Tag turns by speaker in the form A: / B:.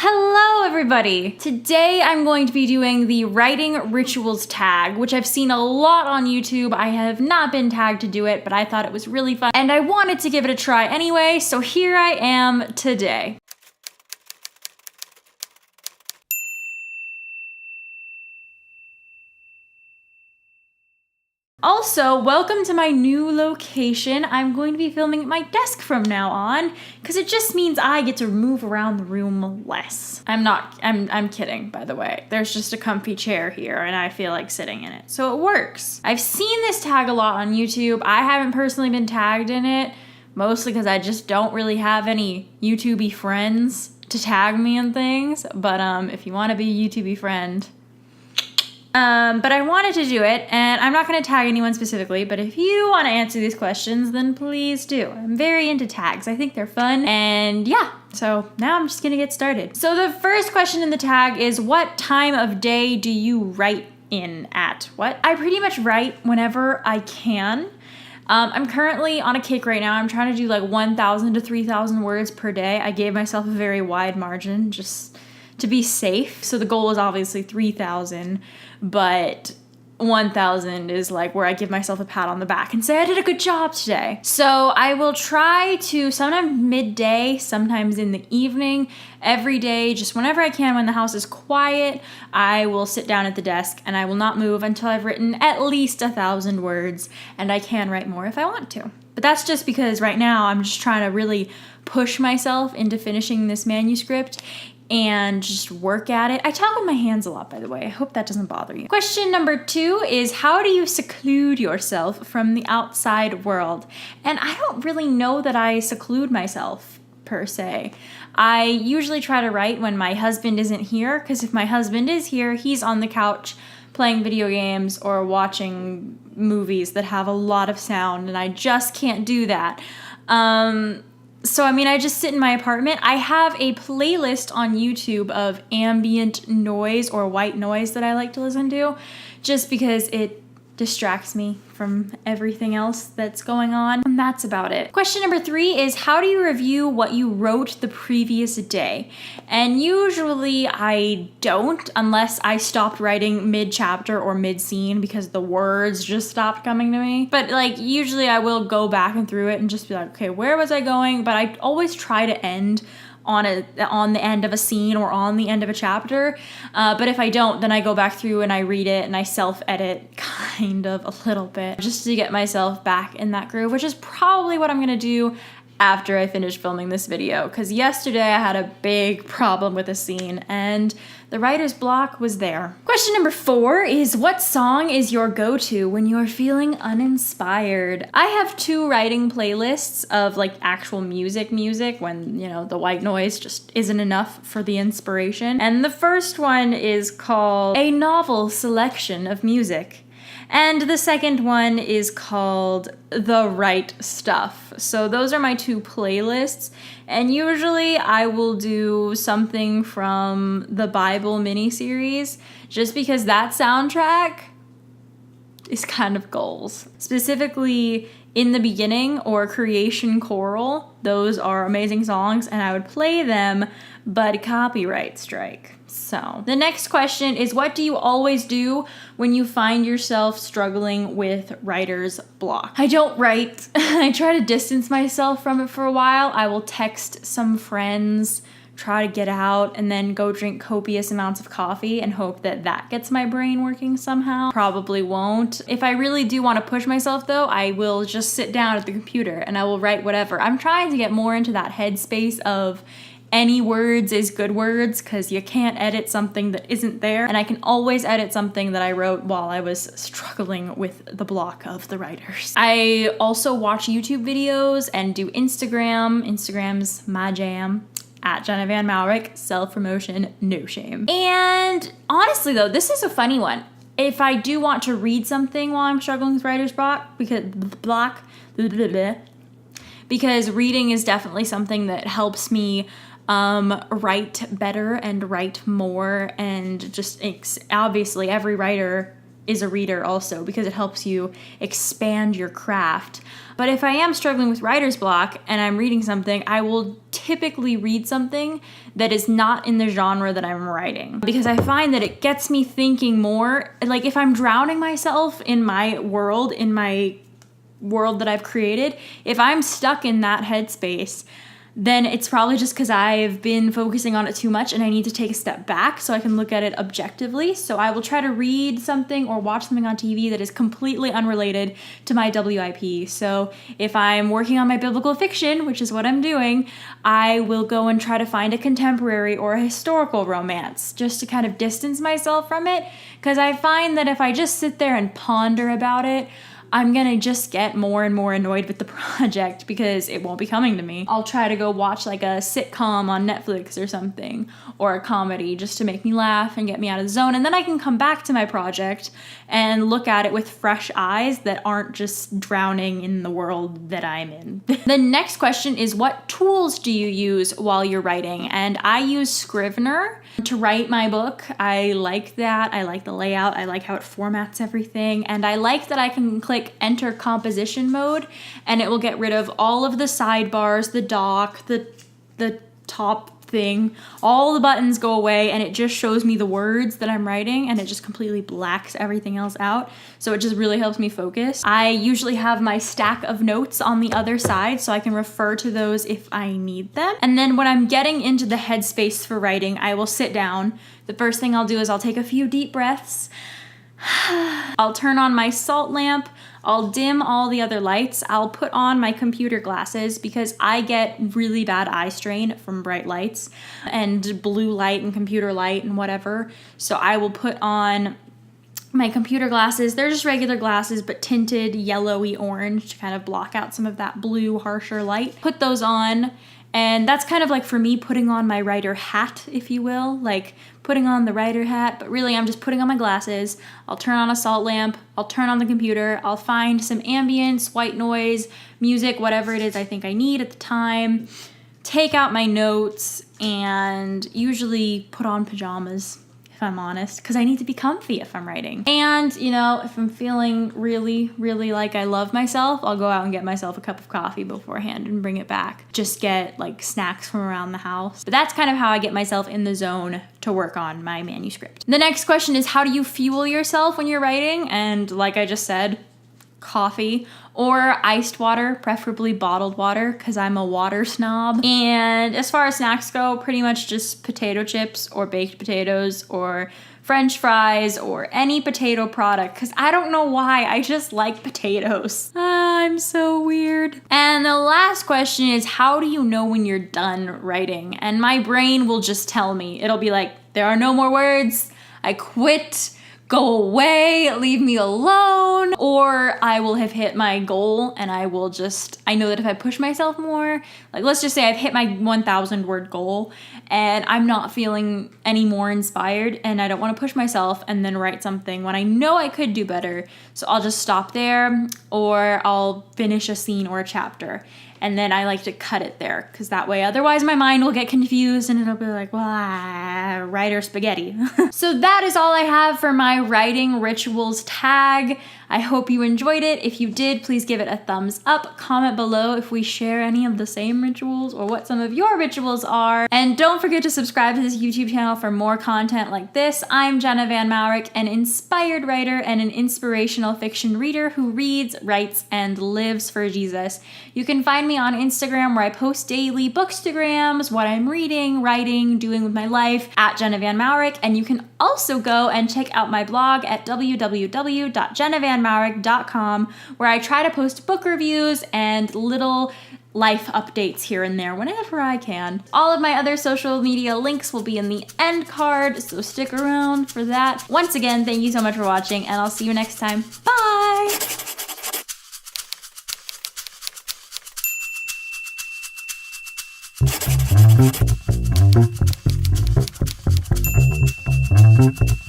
A: Hello everybody! Today I'm going to be doing the writing rituals tag, which I've seen a lot on YouTube. I have not been tagged to do it, but I thought it was really fun and I wanted to give it a try anyway, so here I am today. Also, welcome to my new location. I'm going to be filming at my desk from now on, because it just means I get to move around the room less. I'm kidding, by the way. There's just a comfy chair here, and I feel like sitting in it, so it works. I've seen this tag a lot on YouTube. I haven't personally been tagged in it, mostly because I just don't really have any YouTube-y friends to tag me in things, but if you want to be a YouTube-y friend, but I wanted to do it, and I'm not going to tag anyone specifically, but if you want to answer these questions, then please do. I'm very into tags. I think they're fun, and yeah, so now I'm just going to get started. So the first question in the tag is, what time of day do you write in at? What? I pretty much write whenever I can. I'm currently on a kick right now. I'm trying to do like 1,000 to 3,000 words per day. I gave myself a very wide margin just to be safe. So the goal is obviously 3,000, but 1,000 is like where I give myself a pat on the back and say I did a good job today. So I will try to sometimes midday, sometimes in the evening, every day, just whenever I can when the house is quiet, I will sit down at the desk and I will not move until I've written at least 1,000 words, and I can write more if I want to. But that's just because right now I'm just trying to really push myself into finishing this manuscript and just work at it. I talk with my hands a lot, by the way. I hope that doesn't bother you. Question number 2 is, how do you seclude yourself from the outside world? And I don't really know that I seclude myself, per se. I usually try to write when my husband isn't here, because if my husband is here, he's on the couch playing video games or watching movies that have a lot of sound, and I just can't do that. So, I mean, I just sit in my apartment. I have a playlist on YouTube of ambient noise or white noise that I like to listen to, just because it distracts me from everything else that's going on. And that's about it. Question number 3 is, how do you review what you wrote the previous day? And usually I don't, unless I stopped writing mid-chapter or mid-scene because the words just stopped coming to me. But like, usually I will go back and through it and just be like, okay, where was I going? But I always try to end on the end of a scene or on the end of a chapter. But if I don't, then I go back through and I read it and I self-edit kind of a little bit just to get myself back in that groove, which is probably what I'm gonna do after I finish filming this video, because yesterday I had a big problem with a scene and the writer's block was there. Question number 4 is, what song is your go-to when you're feeling uninspired? I have 2 writing playlists of like actual music when, you know, the white noise just isn't enough for the inspiration. And the first one is called A Novel Selection of Music. And the second one is called The Right Stuff. So those are my 2 playlists. And usually I will do something from the Bible miniseries, just because that soundtrack is kind of goals. Specifically In the Beginning or Creation Choral. Those are amazing songs and I would play them, but copyright strike. So the next question is, what do you always do when you find yourself struggling with writer's block? I don't write. I try to distance myself from it for a while. I will text some friends, try to get out, and then go drink copious amounts of coffee and hope that that gets my brain working somehow. Probably won't. If I really do want to push myself though, I will just sit down at the computer and I will write whatever. I'm trying to get more into that headspace of any words is good words, because you can't edit something that isn't there, and I can always edit something that I wrote while I was struggling with the block of the writers. I also watch YouTube videos and do Instagram. Instagram's my jam. At Jenna Van Mourik, self-promotion, no shame. And honestly though, this is a funny one. If I do want to read something while I'm struggling with writer's block, because reading is definitely something that helps me write better and write more, and just obviously every writer is a reader also, because it helps you expand your craft. But if I am struggling with writer's block and I'm reading something, I will typically read something that is not in the genre that I'm writing, because I find that it gets me thinking more. Like if I'm drowning myself in my world that I've created, if I'm stuck in that headspace, then it's probably just because I've been focusing on it too much and I need to take a step back so I can look at it objectively. So I will try to read something or watch something on TV that is completely unrelated to my WIP. So if I'm working on my biblical fiction, which is what I'm doing, I will go and try to find a contemporary or a historical romance just to kind of distance myself from it. Because I find that if I just sit there and ponder about it, I'm gonna just get more and more annoyed with the project because it won't be coming to me. I'll try to go watch like a sitcom on Netflix or something, or a comedy, just to make me laugh and get me out of the zone. And then I can come back to my project and look at it with fresh eyes that aren't just drowning in the world that I'm in. The next question is, what tools do you use while you're writing? And I use Scrivener to write my book. I like that. I like the layout. I like how it formats everything. And I like that I can click enter composition mode and it will get rid of all of the sidebars, the dock, the top thing. All the buttons go away and it just shows me the words that I'm writing, and it just completely blacks everything else out. So it just really helps me focus. I usually have my stack of notes on the other side so I can refer to those if I need them. And then when I'm getting into the headspace for writing, I will sit down. The first thing I'll do is I'll take a few deep breaths. I'll turn on my salt lamp. I'll dim all the other lights. I'll put on my computer glasses because I get really bad eye strain from bright lights and blue light and computer light and whatever. So I will put on my computer glasses. They're just regular glasses, but tinted yellowy orange to kind of block out some of that blue, harsher light. Put those on. And that's kind of like for me putting on my writer hat, if you will, like putting on the writer hat, but really I'm just putting on my glasses. I'll turn on a salt lamp, I'll turn on the computer, I'll find some ambience, white noise, music, whatever it is I think I need at the time, take out my notes, and usually put on pajamas, if I'm honest, because I need to be comfy if I'm writing. And, you know, if I'm feeling really, really like I love myself, I'll go out and get myself a cup of coffee beforehand and bring it back. Just get like snacks from around the house. But that's kind of how I get myself in the zone to work on my manuscript. The next question is, how do you fuel yourself when you're writing? And like I just said, coffee or iced water, preferably bottled water, because I'm a water snob. And as far as snacks go, pretty much just potato chips or baked potatoes or French fries or any potato product, because I don't know why, I just like potatoes. I'm so weird. And the last question is, how do you know when you're done writing? And my brain will just tell me. It'll be like, there are no more words, I quit, go away, leave me alone, or I will have hit my goal and I know that if I push myself more, like let's just say I've hit my 1,000 word goal and I'm not feeling any more inspired and I don't want to push myself and then write something when I know I could do better. So I'll just stop there, or I'll finish a scene or a chapter. And then I like to cut it there, because that way otherwise my mind will get confused and it'll be like, well, writer spaghetti. So that is all I have for my writing rituals tag. I hope you enjoyed it. If you did, please give it a thumbs up. Comment below if we share any of the same rituals or what some of your rituals are. And don't forget to subscribe to this YouTube channel for more content like this. I'm Jenna Van Mourik, an inspired writer and an inspirational fiction reader who reads, writes, and lives for Jesus. You can find me on Instagram, where I post daily bookstagrams, what I'm reading, writing, doing with my life, at Jenna Van Mourik. And you can also go and check out my blog at www.jennavanmourik.com, where I try to post book reviews and little life updates here and there whenever I can. All of my other social media links will be in the end card, so stick around for that. Once again, thank you so much for watching, and I'll see you next time. Bye! Thank you.